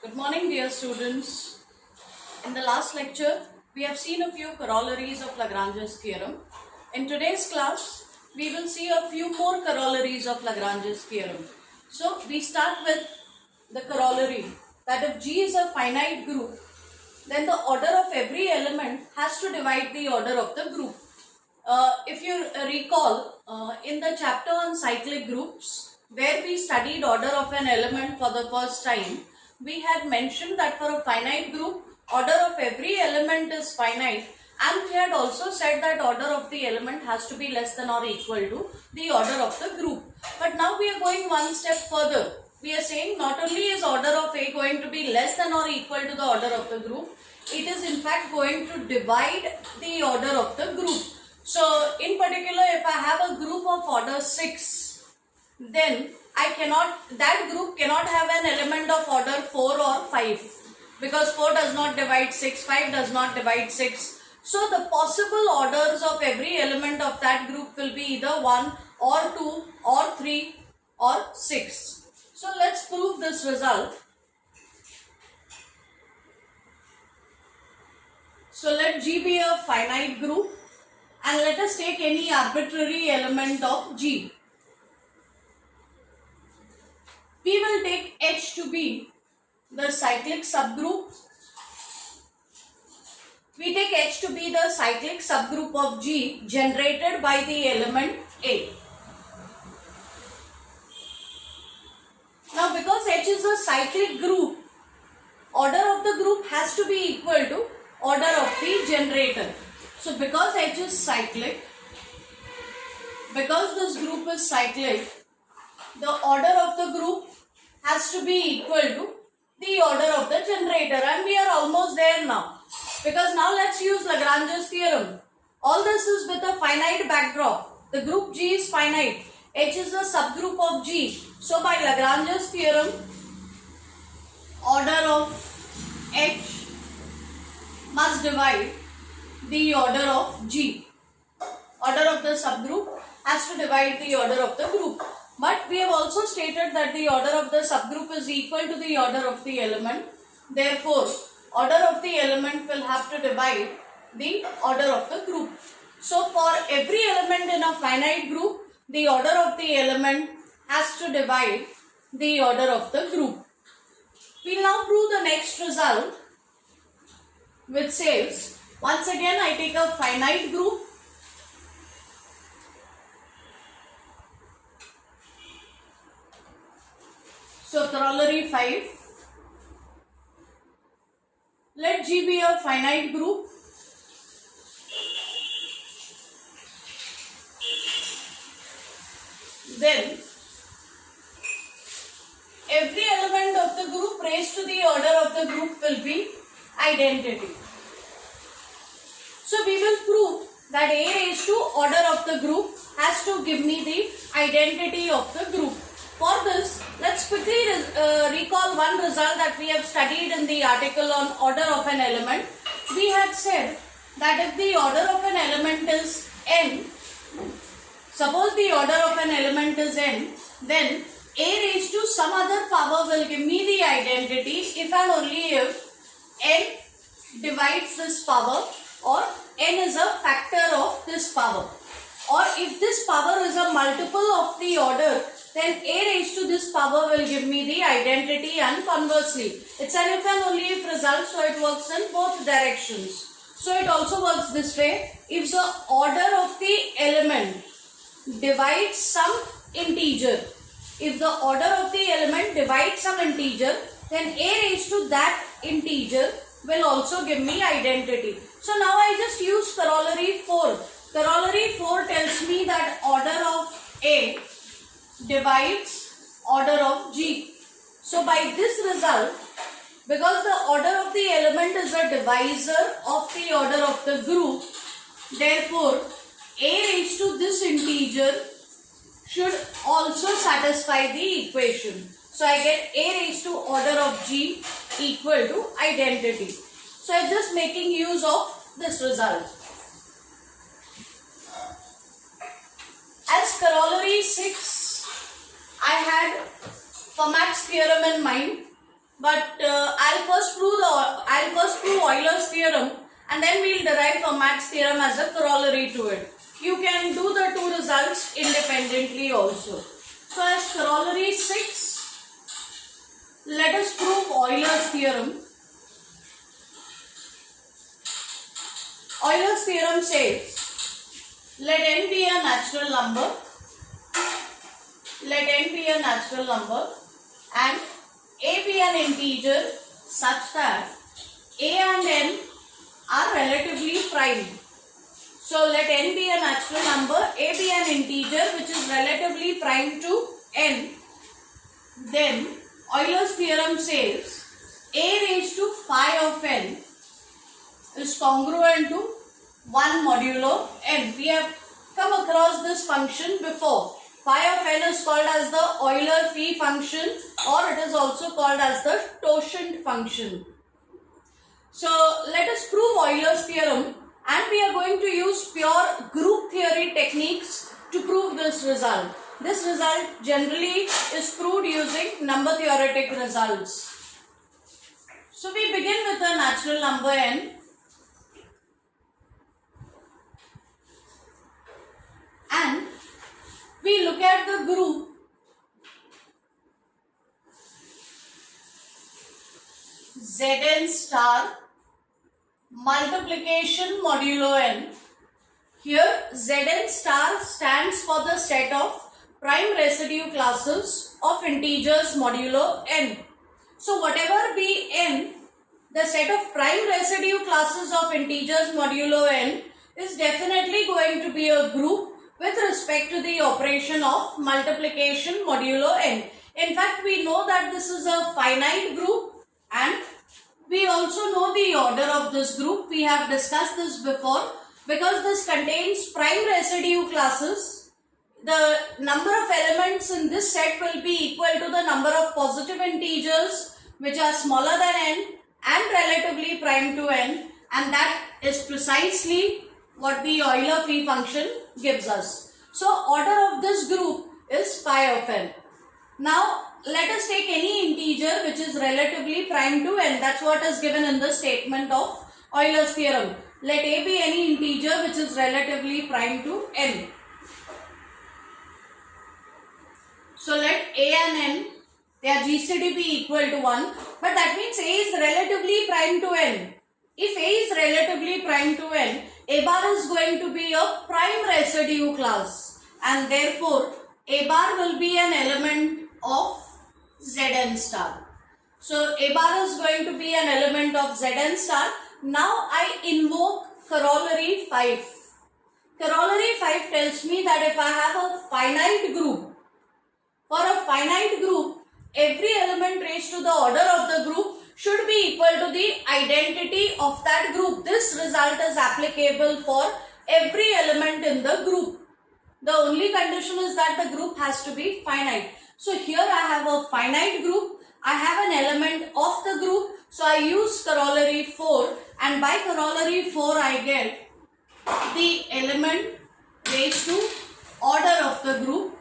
Good morning, dear students. In the last lecture, we have seen a few corollaries of Lagrange's theorem. In today's class, we will see a few more corollaries of Lagrange's theorem. So, we start with the corollary that if G is a finite group, then the order of every element has to divide the order of the group. If you recall, in the chapter on cyclic groups, where we studied order of an element for the first time, we had mentioned that for a finite group, order of every element is finite, and we had also said that order of the element has to be less than or equal to the order of the group. But now we are going one step further. We are saying not only is order of A going to be less than or equal to the order of the group, it is in fact going to divide the order of the group. So, in particular, if I have a group of order 6, then that group cannot have an element of order 4 or 5, because 4 does not divide 6, 5 does not divide 6. So, the possible orders of every element of that group will be either 1 or 2 or 3 or 6. So, let's prove this result. So, let G be a finite group. And let us take any arbitrary element of G. We will take H to be the cyclic subgroup. We take H to be the cyclic subgroup of G generated by the element A. Now, because H is a cyclic group, order of the group has to be equal to order of the generator. So, because H is cyclic, because this group is cyclic, the order of the group has to be equal to the order of the generator, and we are almost there now. Because now let's use Lagrange's theorem. All this is with a finite backdrop. The group G is finite. H is a subgroup of G. So, by Lagrange's theorem, order of H must divide the order of G. Order of the subgroup has to divide the order of the group. But we have also stated that the order of the subgroup is equal to the order of the element. Therefore, order of the element will have to divide the order of the group. So, for every element in a finite group, the order of the element has to divide the order of the group. We will now prove the next result, which says, once again I take a finite group. So, corollary 5. Let G be a finite group. Then, every element of the group raised to the order of the group will be identity. So, we will prove that A raised to order of the group has to give me the identity of the group. For this, let's quickly recall one result that we have studied in the article on order of an element. We had said that if the order of an element is n, suppose the order of an element is n, then A raised to some other power will give me the identity if and only if n divides this power, or n is a factor of this power, or if this power is a multiple of the order, then A raised to this power will give me the identity, and conversely. It's an if and only if result, so it works in both directions. So it also works this way. If the order of the element divides some integer, if the order of the element divides some integer, then A raised to that integer will also give me identity. So now I just use corollary 4. Corollary 4 tells me that order of A divides order of G. So by this result, because the order of the element is a divisor of the order of the group, therefore A raised to this integer should also satisfy the equation. So I get A raised to order of G equal to identity. So I am just making use of this result. As corollary 6, I had Fermat's theorem in mind. but I'll first prove Euler's theorem, and then we'll derive Fermat's theorem as a corollary to it. You can do the two results independently also. So as corollary 6, let us prove Euler's theorem. Euler's theorem says, let n be a natural number. Let n be a natural number and a be an integer such that a and n are relatively prime. So let n be a natural number, a be an integer which is relatively prime to n. Then Euler's theorem says a raised to phi of n is congruent to 1 modulo n. We have come across this function before. Phi of n is called as the Euler-Phi function, or it is also called as the totient function. So let us prove Euler's theorem, and we are going to use pure group theory techniques to prove this result. This result generally is proved using number theoretic results. So we begin with a natural number n. And we look at the group Zn star multiplication modulo n. Here Zn star stands for the set of prime residue classes of integers modulo n. So whatever be n, the set of prime residue classes of integers modulo n is definitely going to be a group with respect to the operation of multiplication modulo n. In fact, we know that this is a finite group, and we also know the order of this group. We have discussed this before. Because this contains prime residue classes, the number of elements in this set will be equal to the number of positive integers which are smaller than n and relatively prime to n, and that is precisely what the Euler-Phi function gives us. So order of this group is phi of n. Now let us take any integer which is relatively prime to n. That's what is given in the statement of Euler's theorem. Let a be any integer which is relatively prime to n. So let a and n, their GCD be equal to 1, but that means a is relatively prime to n. If a is relatively prime to n, a bar is going to be a prime residue class, and therefore a bar will be an element of Zn star. So a bar is going to be an element of Zn star. Now I invoke corollary 5. Corollary 5 tells me that if I have a finite group, for a finite group, every element raised to the order of the group should be equal to the identity of that group. This result is applicable for every element in the group. The only condition is that the group has to be finite. So here I have a finite group. I have an element of the group. So I use corollary 4, and by corollary 4 I get the element raised to order of the group.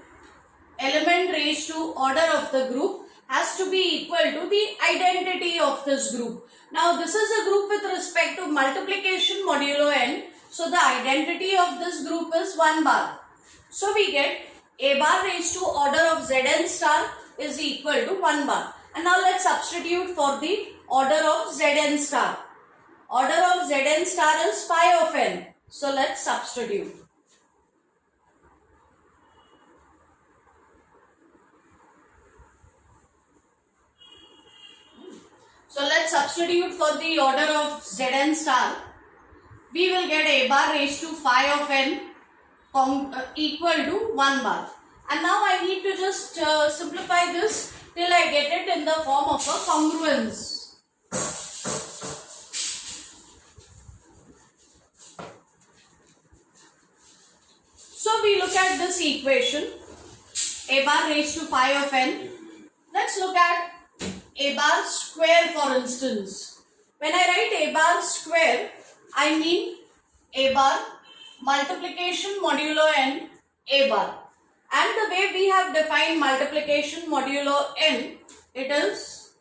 Element raised to order of the group has to be equal to the identity of this group. Now this is a group with respect to multiplication modulo n. So the identity of this group is 1 bar. So we get a bar raised to order of Zn star is equal to 1 bar. And now let's substitute for the order of Zn star. Order of Zn star is phi of n. So let's substitute. So let's substitute for the order of Zn star. We will get a bar raised to phi of n equal to 1 bar. And now I need to just simplify this till I get it in the form of a congruence. So we look at this equation, a bar raised to phi of n. Let's look at a bar square, for instance. When I write a bar square, I mean a bar multiplication modulo n a bar. And the way we have defined multiplication modulo n, it is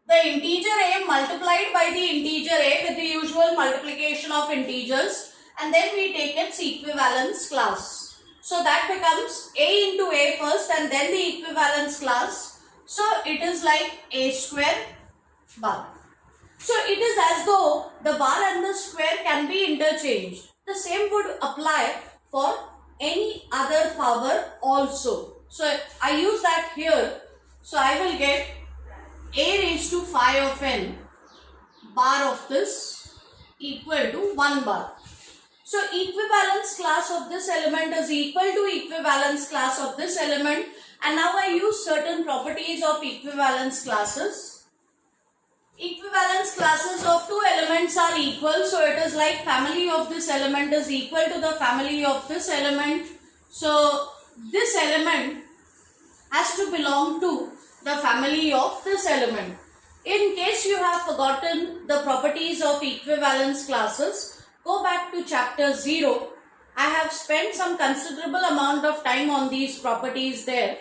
the integer a multiplied by the integer a with the usual multiplication of integers, and then we take its equivalence class. So that becomes a into a first and then the equivalence class. So it is like a square bar. So it is as though the bar and the square can be interchanged. The same would apply for any other power also. So I use that here. So I will get a raised to 5 of n bar of this equal to 1 bar. So equivalence class of this element is equal to equivalence class of this element, and now I use certain properties of equivalence classes. Equivalence classes of two elements are equal, so it is like family of this element is equal to the family of this element. So this element has to belong to the family of this element. In case you have forgotten the properties of equivalence classes, go back to chapter 0. I have spent some considerable amount of time on these properties there.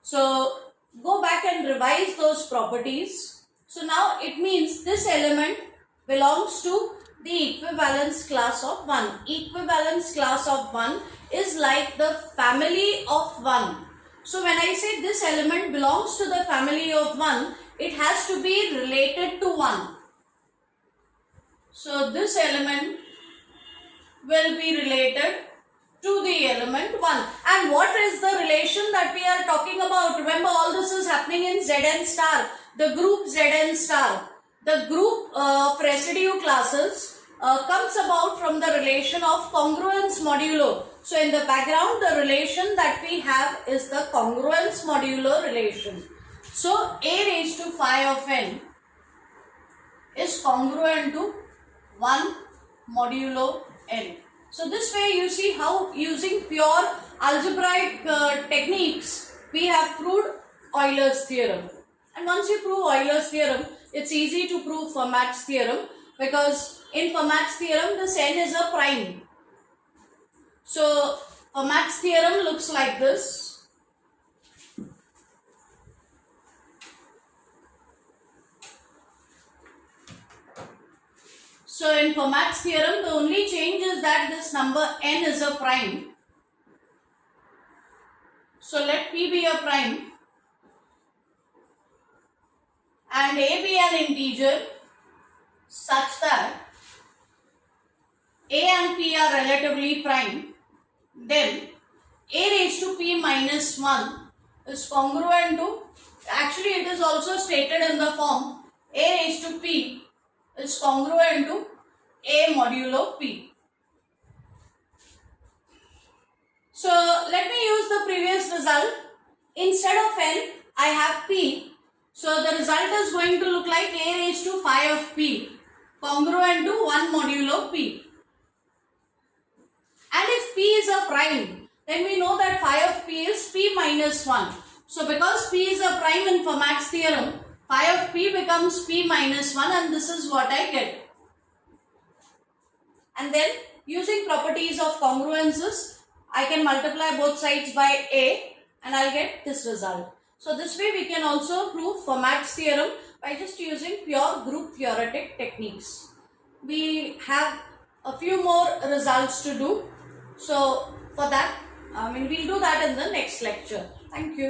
So go back and revise those properties. So now it means this element belongs to the equivalence class of 1. Equivalence class of 1 is like the family of 1. So when I say this element belongs to the family of 1, it has to be related to 1. So this element will be related to the element 1. And what is the relation that we are talking about? Remember, all this is happening in Zn star, the group Zn star. The group of residue classes comes about from the relation of congruence modulo. So in the background, the relation that we have is the congruence modulo relation. So a raised to 5 of n is congruent to 1 modulo n. So this way you see how using pure algebraic techniques we have proved Euler's theorem. And once you prove Euler's theorem, it's easy to prove Fermat's theorem, because in Fermat's theorem this n is a prime. So Fermat's theorem looks like this. So in Fermat's theorem, the only change is that this number n is a prime. So let p be a prime and a be an integer such that a and p are relatively prime. Then a raised to p minus 1 is congruent to, actually it is also stated in the form a raised to p is congruent to a modulo p. So let me use the previous result. Instead of n, I have p. So the result is going to look like a raised to 5 of p congruent to 1 modulo p. And if p is a prime, then we know that 5 of p is p minus 1. So because p is a prime in Fermat's theorem, 5 of p becomes p minus 1, and this is what I get. And then using properties of congruences, I can multiply both sides by a and I'll get this result. So this way we can also prove Fermat's theorem by just using pure group theoretic techniques. We have a few more results to do. So for that, we'll do that in the next lecture. Thank you.